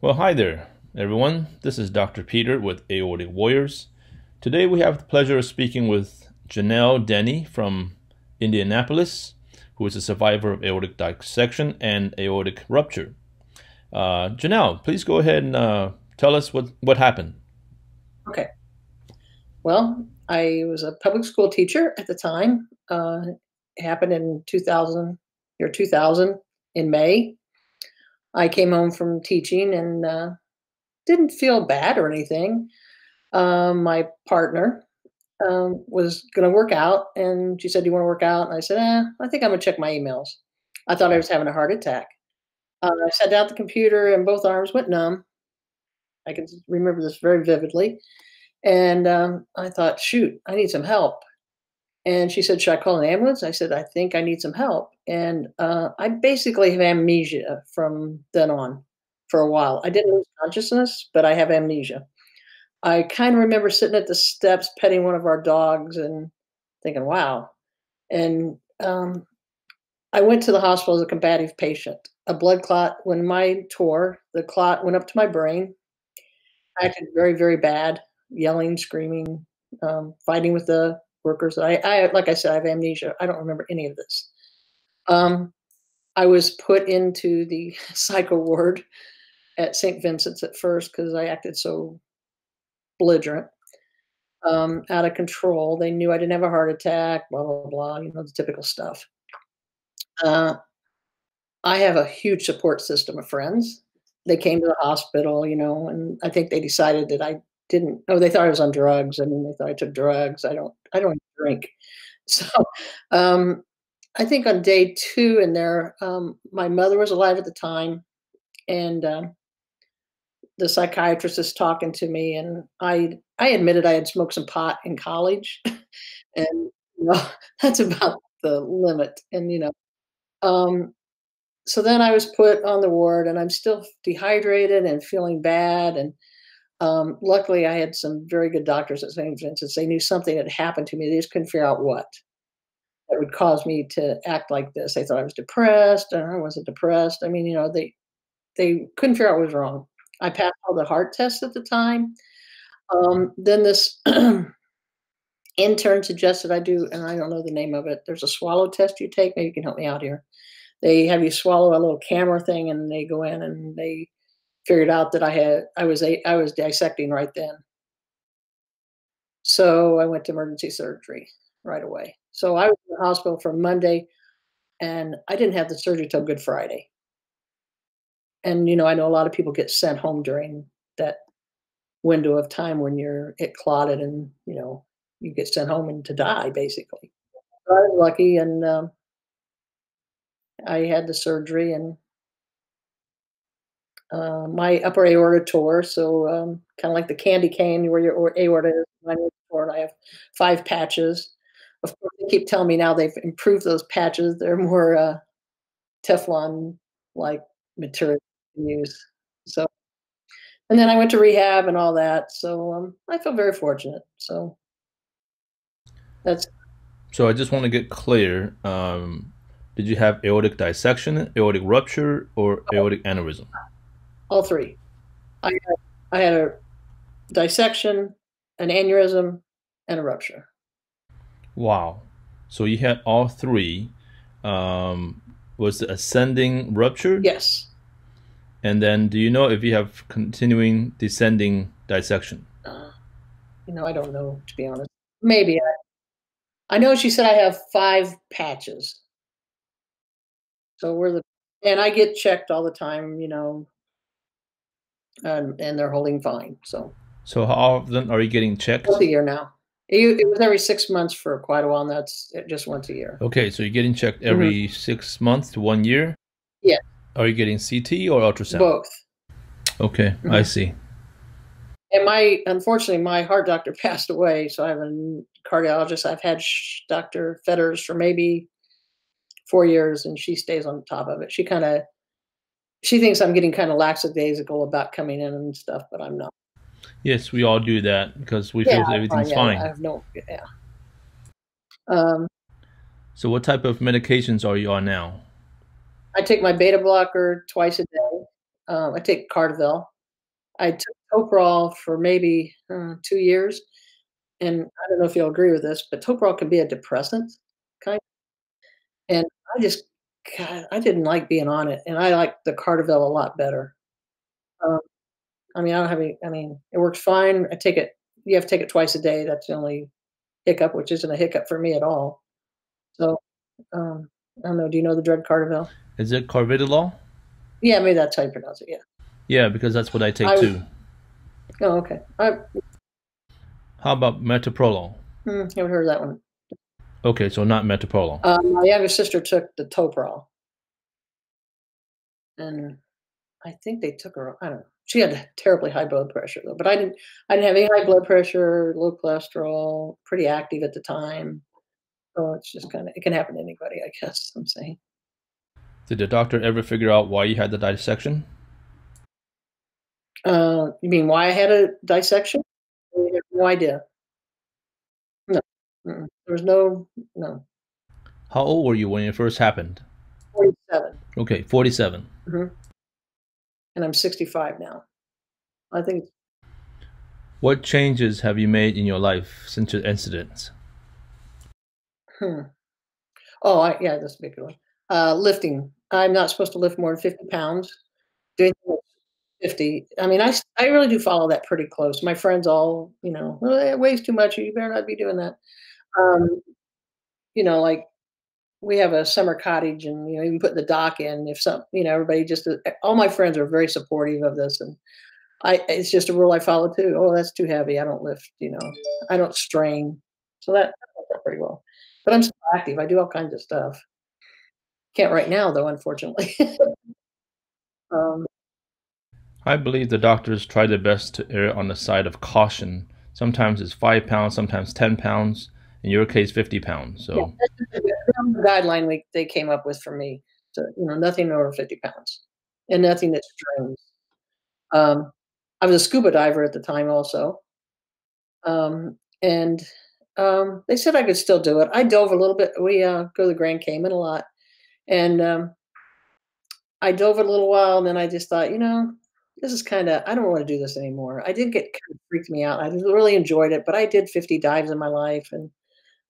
Well, hi there, everyone. This is Dr. Peter with Aortic Warriors. Today we have the pleasure of speaking with Janel Denny from Indianapolis, who is a survivor of aortic dissection and aortic rupture. Janelle, please go ahead and tell us what happened. Okay. Well, I was a public school teacher at the time. It happened in 2000 in May. I came home from teaching and didn't feel bad or anything. My partner was going to work out, and she said, "Do you want to work out?" And I said, I think I'm going to check my emails." I thought I was having a heart attack. I sat down at the computer, and both arms went numb. I can remember this very vividly. And I thought, shoot, I need some help. And she said, "Should I call an ambulance?" I said, "I think I need some help." And I basically have amnesia from then on for a while. I didn't lose consciousness, but I have amnesia. I kind of remember sitting at the steps petting one of our dogs and thinking, wow. And I went to the hospital as a combative patient. A blood clot, when mine tore, the clot went up to my brain. I acted very, very bad, yelling, screaming, fighting with the workers. Like I said, I have amnesia. I don't remember any of this. Um, I was put into the psycho ward at St. Vincent's at first because I acted so belligerent, out of control. They knew I didn't have a heart attack, blah, blah, blah, the typical stuff. Uh, I have a huge support system of friends. They came to the hospital, and I think they decided that I didn't. Oh, they thought I was on drugs. I mean, they thought I took drugs. I don't drink. So, um, I think on day 2 in there, my mother was alive at the time, and, the psychiatrist is talking to me, and I admitted I had smoked some pot in college, and, that's about the limit, and, um so then I was put on the ward, and I'm still dehydrated and feeling bad. And luckily, I had some very good doctors at St. Vincent's. They knew something had happened to me. They just couldn't figure out what that would cause me to act like this. They thought I was depressed, and I wasn't depressed. I mean, they couldn't figure out what was wrong. I passed all the heart tests at the time. Then this intern suggested I do, and I don't know the name of it. There's a swallow test you take. Maybe you can help me out here. They have you swallow a little camera thing, and they go in and they figured out that I was dissecting right then. So I went to emergency surgery right away. So I was in the hospital from Monday, and I didn't have the surgery till Good Friday. And I know a lot of people get sent home during that window of time when it clotted, and you get sent home and to die basically. So I was lucky, and I had the surgery, and my upper aorta tore, so, kinda like the candy cane where your aorta is, mine was torn. I have 5 patches. Of course, they keep telling me now they've improved those patches. They're more, Teflon-like material to use. So and then I went to rehab and all that, so, I feel very fortunate. So that's So I just want to get clear. Did you have aortic dissection, aortic rupture, or aortic aneurysm? all 3. I had a dissection, an aneurysm, and a rupture. Wow. So you had all three. Um, was the ascending rupture? Yes. And then do you know if you have continuing descending dissection? Uh, I don't know, to be honest. Maybe. I know she said I have 5 patches. So we're the and I get checked all the time, and they're holding fine. So So how often are you getting once checked? a year now. It was every 6 months for quite a while, and that's just once a year. Okay, so you're getting checked Mhm. every 6 months to 1 year. Yeah, Are you getting CT or ultrasound? both. Okay, I Mhm. see. And unfortunately, my heart doctor passed away, so I have a cardiologist. I've had Dr. Fetters for maybe 4 years, and she stays on top of it. She thinks I'm getting kinda lackadaisical about coming in and stuff, but I'm not. Yes, we all do that because we Yeah, feel I'm fine, everything's yeah, I fine. have no yeah. Um, So what type of medications are you on now? I take my beta blocker twice a day. I take Cardival. I took Toprol for maybe 2 years, and I don't know if you'll agree with this, but Toprol can be a depressant, kind, and I just, God, I didn't like being on it, and I like the Cardival a lot better. Um, I mean, I don't have any. I mean, it works fine. I take it. You have to take it twice a day. That's the only hiccup, which isn't a hiccup for me at all. So, I don't know. Do you know the drug Cardival? Is it Carvedilol? Yeah, maybe that's how you pronounce it. Yeah. Yeah, because that's what I take I was. too. Oh, okay. How about metoprolol? Haven't heard of that one. Okay, so not metoprolol. My younger sister took the Toprol, and I think they took her. I don't know. She had terribly high blood pressure though, but I didn't. I didn't have any high blood pressure, low cholesterol, pretty active at the time. So it's just kind of it can happen to anybody, I guess. I'm saying. Did the doctor ever figure out why you had the dissection? You mean why I had a dissection? I have no idea. No, there was no. How old were you when it first happened? 47. Okay, 47. Hmm. And I'm 65 now. I think. What changes have you made in your life since the incident? Hmm. Oh, yeah, that's a big one. Lifting. I'm not supposed to lift more than 50 pounds. Doing 50. I mean, I really do follow that pretty close. My friends all, "Well, it weighs too much. You better not be doing that." Um, like we have a summer cottage, and even put the dock in. If everybody just all my friends are very supportive of this, and it's just a rule I follow too. Oh, that's too heavy. I don't lift. I don't strain. So that works out pretty well. But I'm still active. I do all kinds of stuff. Can't right now though, unfortunately. um, I believe the doctors try their best to err on the side of caution. Sometimes it's 5 pounds, sometimes 10 pounds. In your case, 50 pounds. yeah, So, that's the guideline they came up with for me. So nothing over 50 pounds, and nothing that strains. Um, I was a scuba diver at the time also, and they said I could still do it. I dove a little bit. We go to the Grand Cayman a lot, and I dove a little while, and then I just thought, this is kind of I don't want to do this anymore. I did get kind of freaked me out. I really enjoyed it, but I did 50 dives in my life, and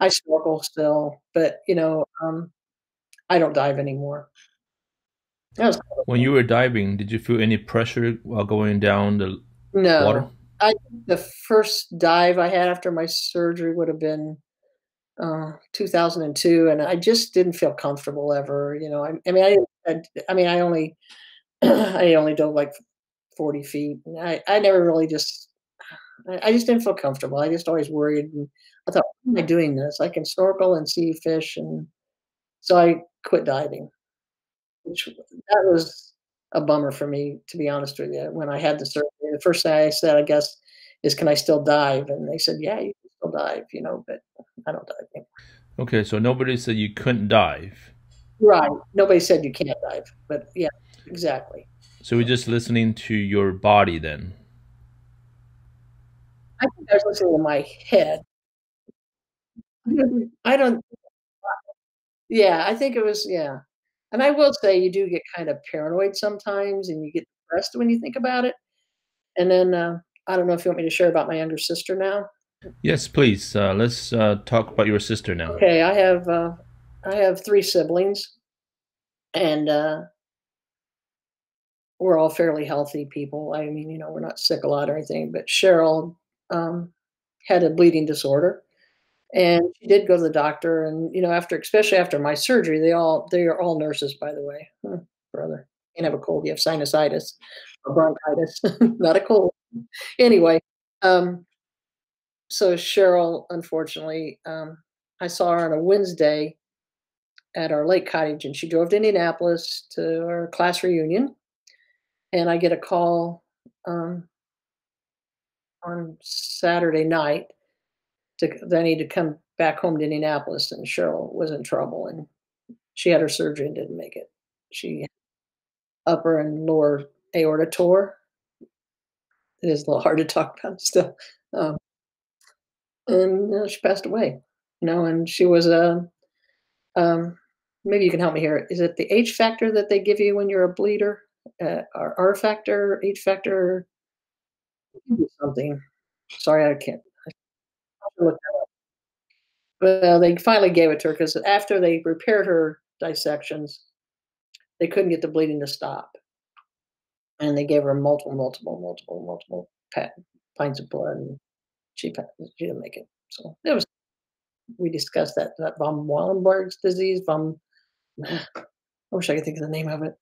I snorkel still, but I don't dive anymore. That was kind of when you were diving, did you feel any pressure while going down the water? no. I think the first dive I had after my surgery would have been 2002, and I just didn't feel comfortable ever. I mean, I only I only dove like 40 feet. And I never really I just didn't feel comfortable. I just always worried. And I thought, why am I doing this? I can snorkel and see fish. And so I quit diving, which that was a bummer for me, to be honest with you. When I had the surgery, the first thing I said, I guess, is, can I still dive? And they said, yeah, you can still dive, but I don't dive anymore. Okay, so nobody said you couldn't dive. Right. Nobody said you can't dive, but yeah, exactly. So we're just listening to your body then. I think I was listening to my head. I don't, yeah, I think it was, yeah. And I will say you do get kind of paranoid sometimes and you get depressed when you think about it. And then I don't know if you want me to share about my younger sister now. Yes, please. Let's talk about your sister now. Okay, I have three siblings, and we're all fairly healthy people. I mean, we're not sick a lot or anything. But Cheryl um, had a bleeding disorder, and she did go to the doctor. And especially after my surgery, they are all nurses, by the way. Brother, you can't have a cold. You have sinusitis or bronchitis, not a cold. Anyway, um, so Cheryl, unfortunately, I saw her on a Wednesday at our lake cottage, and she drove to Indianapolis to our class reunion. And I get a call um, on Saturday night that I need to come back home to Indianapolis, and Cheryl was in trouble, and she had her surgery and didn't make it. She upper and lower aorta tore. It is a little hard to talk about still, um, and she passed away. And she was a maybe you can help me here. Is it the H factor that they give you when you're a bleeder? R factor, H factor, something. Sorry, I can't. I'll have to look that up. Well, they finally gave it to her because after they repaired her dissections, they couldn't get the bleeding to stop, and they gave her multiple pints of blood, and she didn't make it. So it was. We discussed that von Wallenberg's disease. Von. I wish I could think of the name of it.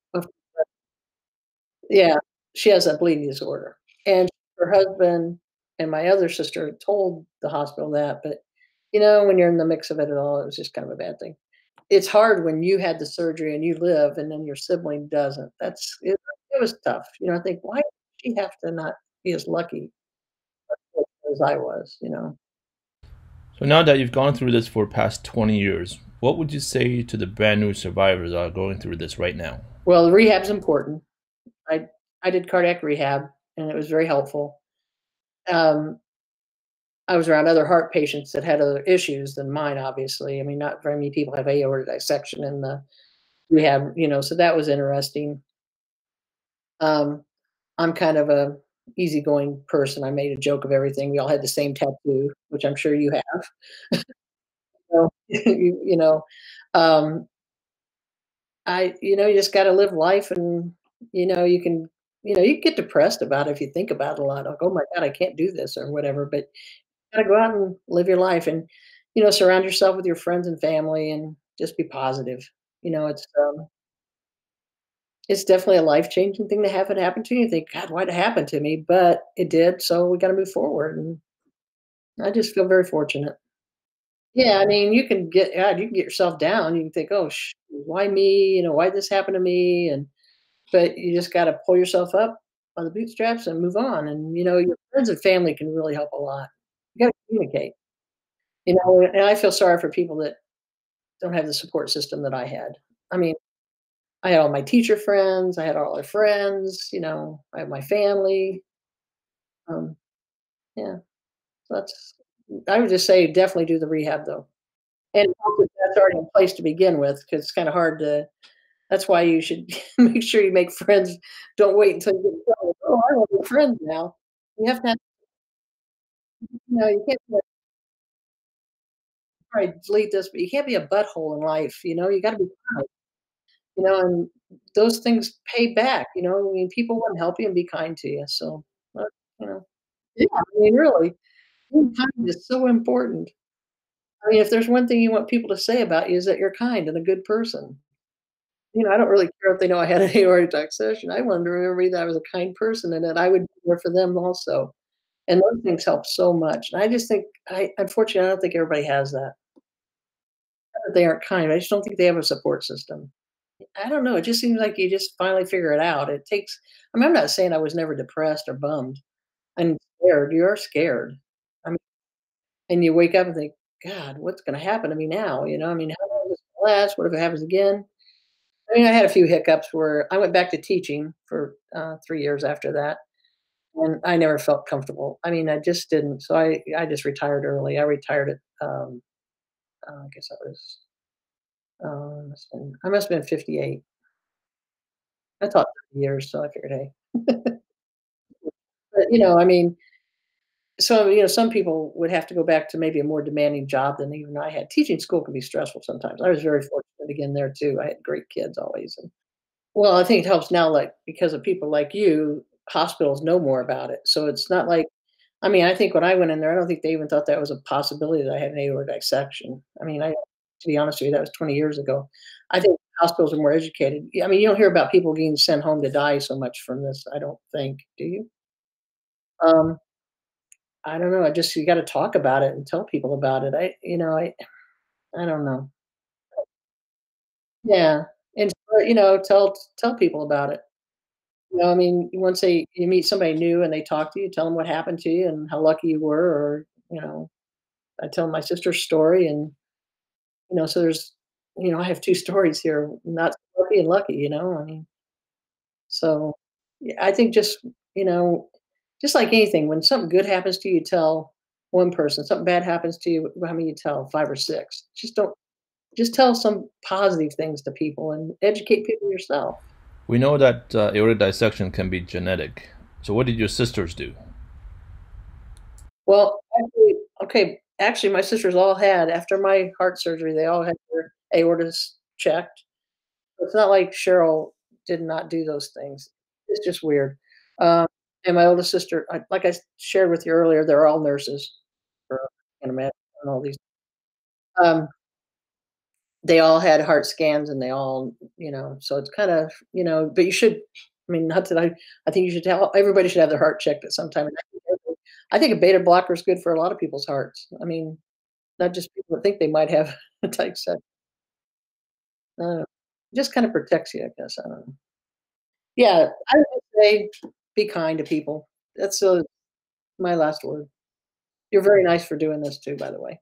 Yeah, she has a bleeding disorder, and her husband and my other sister told the hospital that, but, when you're in the mix of it all, it was just kind of a bad thing. It's hard when you had the surgery and you live and then your sibling doesn't. It was tough, I think, "Why did she have to not be as lucky as I was?" So now that you've gone through this for past 20 years, what would you say to the brand new survivors that are going through this right now? Well, the rehab's important. I I did cardiac rehab, and it was very helpful. Um, I was around other heart patients that had other issues than mine, obviously. I mean, not very many people have aortic dissection in the rehab, so that was interesting. Um, I'm kind of a easygoing person. I made a joke of everything. We all had the same tattoo, which I'm sure you have. So, um, you just got to live life, and you can, you get depressed about it if you think about it a lot. Like, oh my God, I can't do this or whatever. But gotta go out and live your life and, surround yourself with your friends and family and just be positive. It's definitely a life-changing thing to have it happen to you. You think, God, why'd it happen to me? But it did, so we gotta move forward, and I just feel very fortunate. Yeah, I mean, you can get yourself down. You can think, "Oh, why me? Why'd this happen to me?" But you just gotta pull yourself up by the bootstraps and move on, and, your friends and family can really help a lot. You gotta communicate. And I feel sorry for people that don't have the support system that I had. I mean, I had all my teacher friends, I had all their friends, I have my family. Um, yeah, so I would just say definitely do the rehab though. And hope that that's already in place to begin with, because it's kind of hard to. That's why you should make sure you make friends. Don't wait until you get in trouble. Oh, I want to be friends now. You have to have, you can't be probably delete this, but you can't be a butthole in life. You got to be kind. And those things pay back, I mean, people wanna help you and be kind to you, so, uh, you know yeah, I mean, really, being kind is so important. I mean, if there's one thing you want people to say about you is that you're kind and a good person. I don't really care if they know I had an aortic dissection. I wanted to remember that I was a kind person and that I would be there for them also, and those things help so much, and I just think unfortunately, I don't think everybody has that. Not that they aren't kind, I just don't think they have a support system. I don't know, it just seems like you just finally figure it out. I mean, I'm not saying I was never depressed or bummed. I'm scared, you're scared. I mean, and you wake up and think, "God, what's gonna happen to me now?" I mean, "How long is this gonna last? What if it happens again?" I mean, I had a few hiccups where I went back to teaching for, 3 years after that, and I never felt comfortable. I mean, I just didn't, so I just retired early. I retired at, I guess I was, I must have been 58. I taught 30 years, so I figured, "Hey." But, I mean, so, some people would have to go back to maybe a more demanding job than even I had. Teaching school can be stressful sometimes. I was very fortunate again there too. I had great kids always. Well, I think it helps now, like, because of people like you, hospitals know more about it. So it's not like, I mean, I think when I went in there, I don't think they even thought that was a possibility that I had an aortic dissection. I mean, to be honest with you, that was 20 years ago. I think hospitals are more educated. I mean, you don't hear about people getting sent home to die so much from this, I don't think. Do you? Um, I don't know. You got to talk about it and tell people about it. I don't know. Yeah, and tell people about it. I mean, once you meet somebody new and they talk to you, tell them what happened to you and how lucky you were, or I tell my sister's story, and so I have two stories here, not so lucky and lucky. I mean, so yeah, I think you know, just like anything, when something good happens to you, you tell one person. Something bad happens to you, how many you tell? Five or six. Just tell some positive things to people and educate people yourself. We know that aortic dissection can be genetic. So what did your sisters do? Well, actually, my sisters all had after my heart surgery, they all had their aortas checked. It's not like Cheryl did not do those things. It's just weird. Um, and my oldest sister, like I shared with you earlier, they're all nurses. For I can imagine and all these. Um, they all had heart scans, and they all, so it's kind of, but you should. I mean, not that I think you should tell everybody should have their heart checked at some time. And I think a beta blocker is good for a lot of people's hearts. I mean, not just people that think they might have a type 7. Uh, just kind of protects you, I guess. I don't know. Yeah, I would say be kind to people. That's my last word. You're very nice for doing this too, by the way.